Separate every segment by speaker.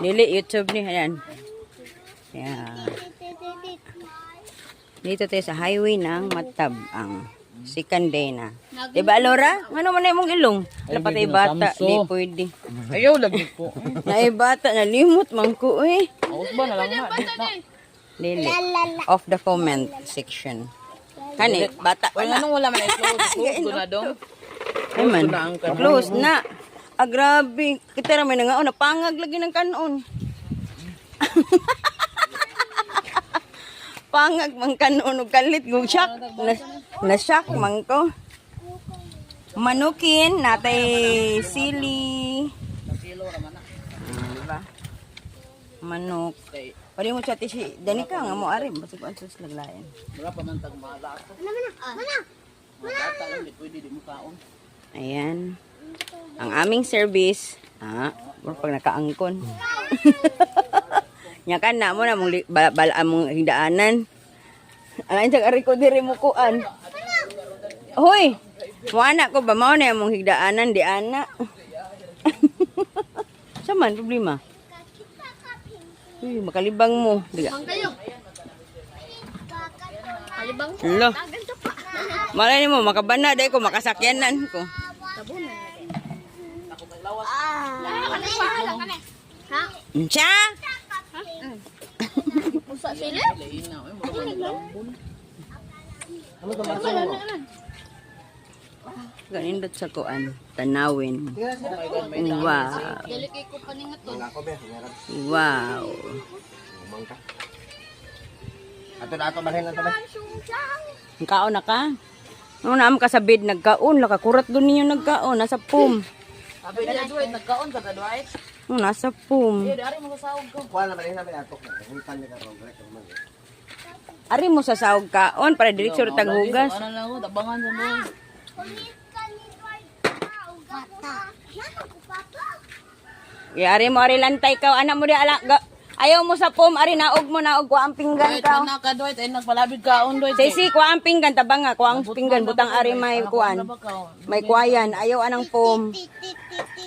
Speaker 1: Dili, YouTube ni. Ayan. Ayan. Dito tayo sa highway ng Matab. Ang second day na. Diba, Laura? Ano man na mong ilong? Napatay bata. Di pwede.
Speaker 2: Ayaw lagi ko.
Speaker 1: Naay bata. Nalimot man ko eh.
Speaker 2: Aos ba na lang na?
Speaker 1: Dili. Off the comment section. Kani, bata pa
Speaker 2: Wala
Speaker 1: na.
Speaker 2: nung wala man i-close. Close ko na dong.
Speaker 1: Ay man,
Speaker 2: na ang kanon.
Speaker 1: close na. Ah, grabe. Kita naman na nga, napangag lagi ng kanon. Pangag mang kanon, kalit, shock. Na-shock man ko. Manukin, natay sili. Diba? Manok. Pwede mo siya si Danica nga mo, ari. Basta ko ansos laglayan.
Speaker 2: Wala pa man tag malato. Bata lang, di pwede di mo kaon.
Speaker 1: Ayan. Ang aming service. Pag nakaangkon. Nya kan na mo na mong bala mong hindaanan. Alang sa ari ko diri mo kuan. Hoy. Mo anak ko ba mao na mong higdaanan di ana. Saman problema. Uy, makalibang mo. Diga.
Speaker 3: Kalibang ko.
Speaker 1: Lo. Malay mo makabana dai ko makasakyanan ko.
Speaker 3: Ha?
Speaker 1: Unsa?
Speaker 3: Pusa sila?
Speaker 1: Ganindot sa kuan, tanawin. Wow.
Speaker 3: Dali kay ko paningaton.
Speaker 1: Wow.
Speaker 2: Ato balhin na tabi.
Speaker 1: Nagkaon na ka? Nung naam ka sa bed, nagkaon. Lakakurat doon ninyo nagkaon. Nasa pum.
Speaker 2: Abi na duway nagkaon ka ta duway.
Speaker 1: Nasa pum.
Speaker 2: Dari mo sahog ko. Kuha na balhin na ato. Hulpan ni karon direct man.
Speaker 1: Ari mo sa sahog kaon para diretso ra taghugas.
Speaker 2: Ano lang ko tabangan sa mo.
Speaker 1: Ari mo ari lantay ka. Anak mo di ala. Ayaw mo sa pum. Ari naog mo naog. Kuha ang pinggan ka.
Speaker 2: Ay ka duway ay nagpalabig kaon duway.
Speaker 1: Sisi, kuha ang pinggan. Tabang nga. Kuha ang pinggan. Butang ari may kuan. May kuwayan. Ayaw anang pum.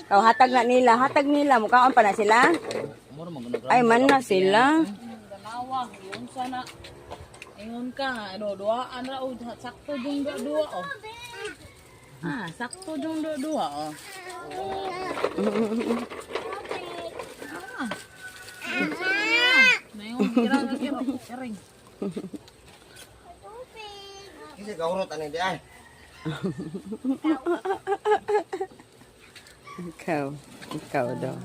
Speaker 1: Kau hatag na nila. Hatag nila. Mukhaan pa na sila. Ay man na sila.
Speaker 2: Dalawa, yun sana. Ingon ka, duaan ra og sakto jung duwa oh. Sakto jung duwa oh. Nayon kirang. Kasi kaurot ani di ay.
Speaker 1: Ikaw daw.